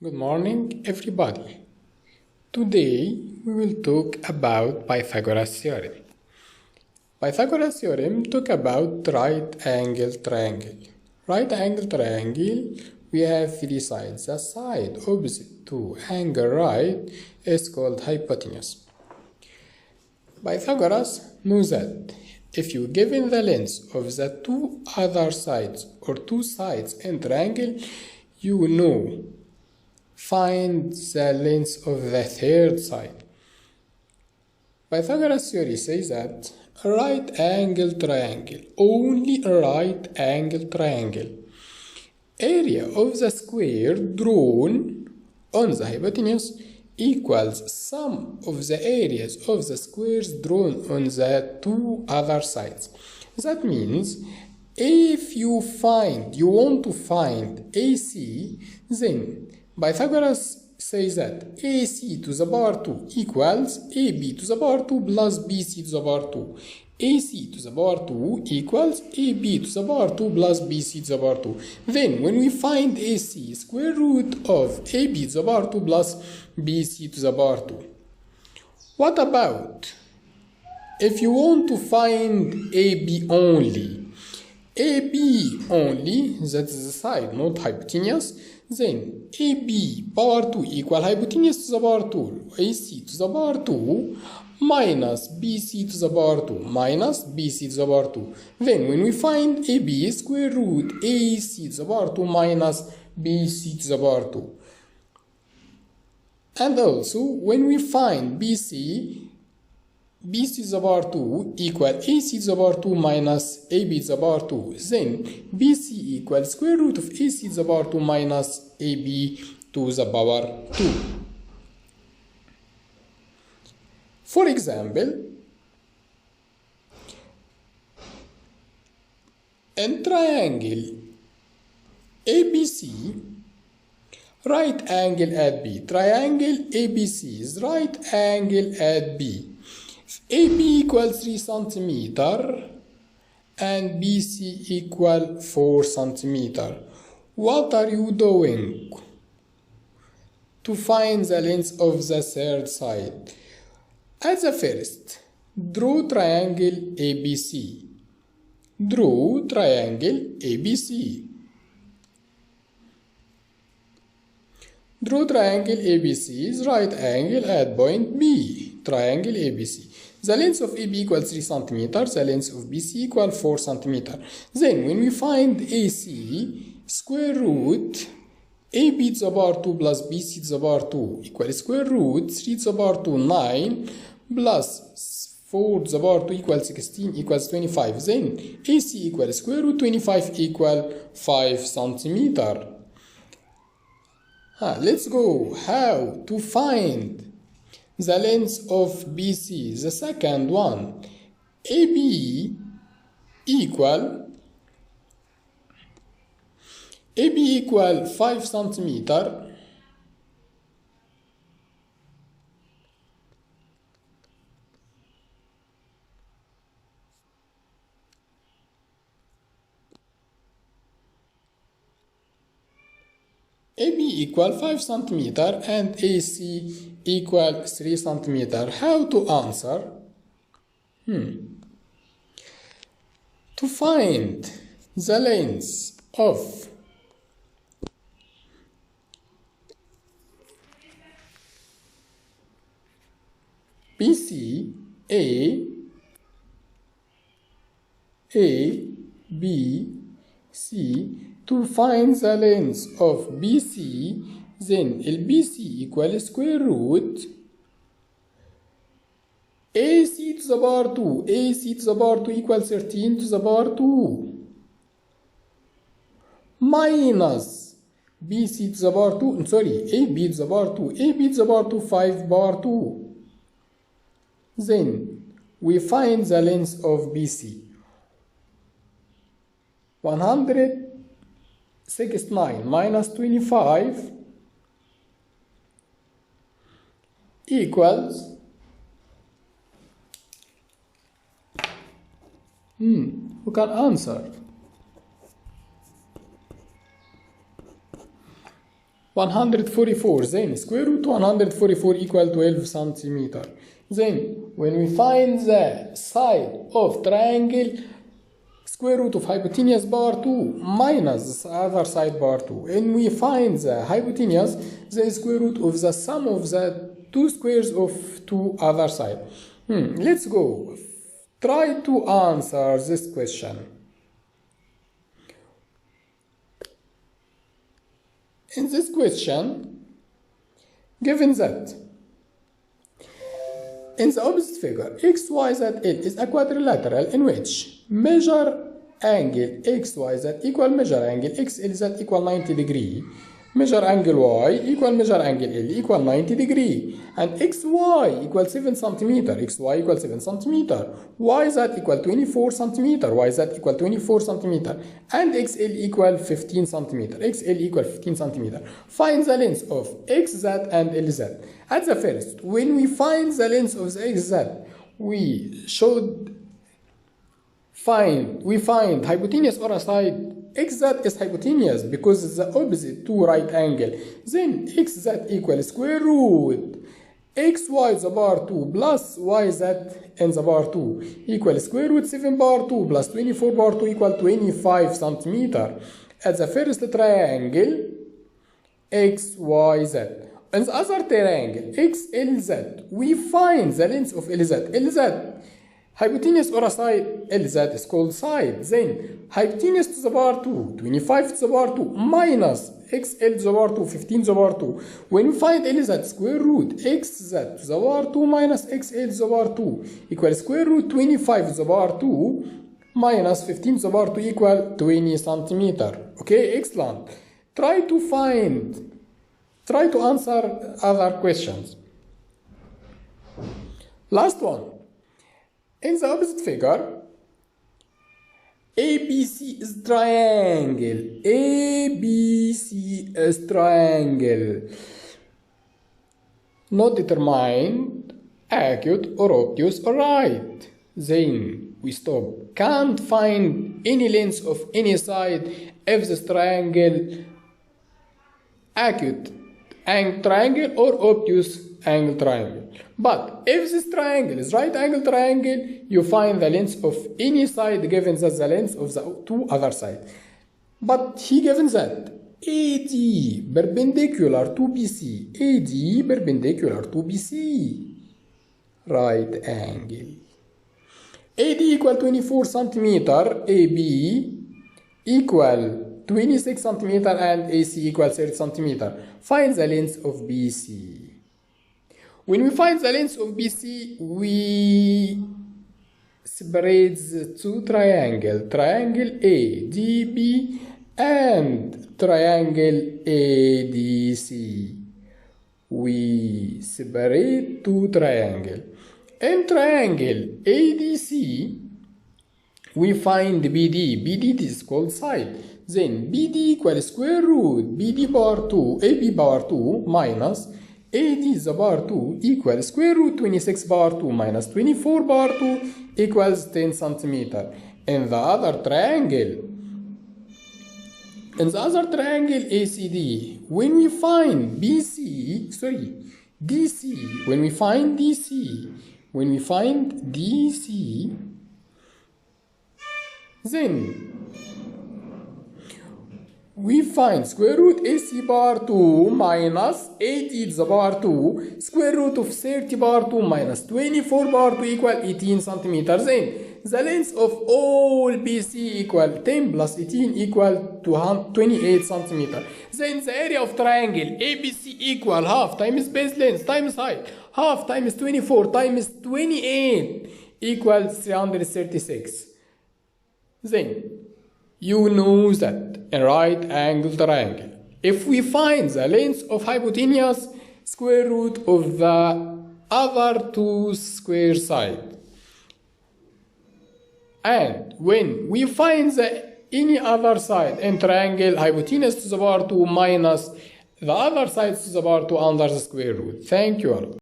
Good morning, everybody. Today we will talk about Pythagoras theorem. Pythagoras theorem talk about right angle triangle. Right angle triangle, we have three sides. The side opposite to angle right is called hypotenuse. Pythagoras knows that if you given the length of the two other sides or two sides in triangle, you know find the length of the third side. Pythagoras theory says that right angle triangle, only right angle triangle, area of the square drawn on the hypotenuse equals sum of the areas of the squares drawn on the two other sides. That means if you want to find AC, then Pythagoras says that AC to the power 2 equals AB to the power 2 plus BC to the power 2. AC to the power 2 equals AB to the power 2 plus BC to the power 2. Then when we find AC, square root of AB to the power 2 plus BC to the power 2. What about if you want to find AB only? AB only, that is the side, not hypotenuse. Then AB power 2 equal hypotenuse to the power 2, AC to the power 2 minus BC to the power 2 minus BC to the power 2. Then when we find AB, square root AC to the power 2 minus BC to the power 2. And also when we find BC to the power 2 equal AC to the power 2 minus AB to the power 2. Then BC equals square root of AC to the power 2 minus AB to the power 2. For example, in triangle ABC, right angle at B. Triangle ABC is right angle at B. AB equals 3 cm and BC equal 4 cm. What are you doing to find the length of the third side? At the first, draw triangle ABC. Draw triangle ABC. Draw triangle ABC is right angle at point B. Triangle ABC. The length of AB equals 3 cm. The length of BC equals 4 cm. Then when we find AC, square root AB to the power 2 plus BC to the power 2 equals square root 3 to the power 2 9 plus 4 to the power 2 equals 16 equals 25. Then AC equals square root 25 equal 5 cm. Let's go how to find the length of BC. The second one, AB equal 5 centimeter. AB equal 5 cm and AC equal 3 cm. How to answer? To find the length of BC, A, B, C. To find the length of BC, then BC equal square root AC to the power 2. AC to the power 2 equals 13 to the power 2 minus BC to the power 2, AB to the power 2. AB to the power 2 5 power 2. Then we find the length of BC 169 minus 25 equals we can answer 144. Then square root 144 equal 12 centimeter. Then when we find the side of triangle, square root of hypotenuse power 2 minus the other side power 2. And we find the hypotenuse, the square root of the sum of the two squares of two other side. Let's go. Try to answer this question. In this question, given that in the opposite figure, XYZL is a quadrilateral in which measure angle XYZ equal measure angle XLZ equal 90 degree, measure angle Y equal measure angle L equal 90 degree, and XY equal 7 centimeter, XY equal 7 centimeter, YZ equal 24 centimeter, YZ equal 24 centimeter, and XL equal 15 centimeter, XL equal 15 centimeter. Find the length of XZ and LZ. At the first, when we find the length of the XZ, we find hypotenuse or a side. XZ is hypotenuse because it's the opposite to right angle. Then XZ equals square root XY the power 2 plus YZ in the power 2 equals square root 7 power 2 plus 24 power 2 equal 25 centimeter. At the first triangle XYZ. In the other triangle XLZ, we find the length of LZ. LZ, hypotenuse or a side, LZ is called side. Then hypotenuse to the power 2, 25 to the power 2 minus XL to the power 2, 15 to the power 2. When we find LZ, square root XZ to the power 2 minus XL to the power 2 equals square root 25 to the power 2 minus 15 to the power 2 equal 20 centimeter. Okay, excellent. Try to answer other questions. Last one. In the opposite figure, ABC is triangle. ABC is triangle. Not determined, acute or obtuse or right. Then we stop. Can't find any length of any side if this triangle acute angle triangle or obtuse angle triangle. But if this triangle is right angle triangle, you find the length of any side given that the length of the two other sides. But he given that AD perpendicular to BC, AD perpendicular to BC, right angle. AD equal 24 centimeter, AB equal 26 centimeter, and AC equal 30 centimeter. Find the length of BC. When we find the length of BC, we separate the two triangles, triangle ADB and triangle ADC. We separate two triangles. In triangle ADC, we find BD. BD is called side. Then BD equals square root BD power 2, AB power 2 minus AD the power 2 equals square root 26 power 2 minus 24 power 2 equals 10 centimeter. In the other triangle ACD, when we find DC, when we find DC, then we find square root AC power 2 minus 80 to the power 2 square root of 30 power 2 minus 24 power 2 equal 18 centimeters. Then the length of all BC equal 10 plus 18 equal 28 centimeters. Then the area of triangle ABC equal half times base length times height. Half times 24 times 28 equals 336. Then you know that in right angle triangle, if we find the length of hypotenuse, square root of the other two square sides, and when we find any other side in triangle, hypotenuse to the power 2 minus the other side to the power 2 under the square root. Thank you all.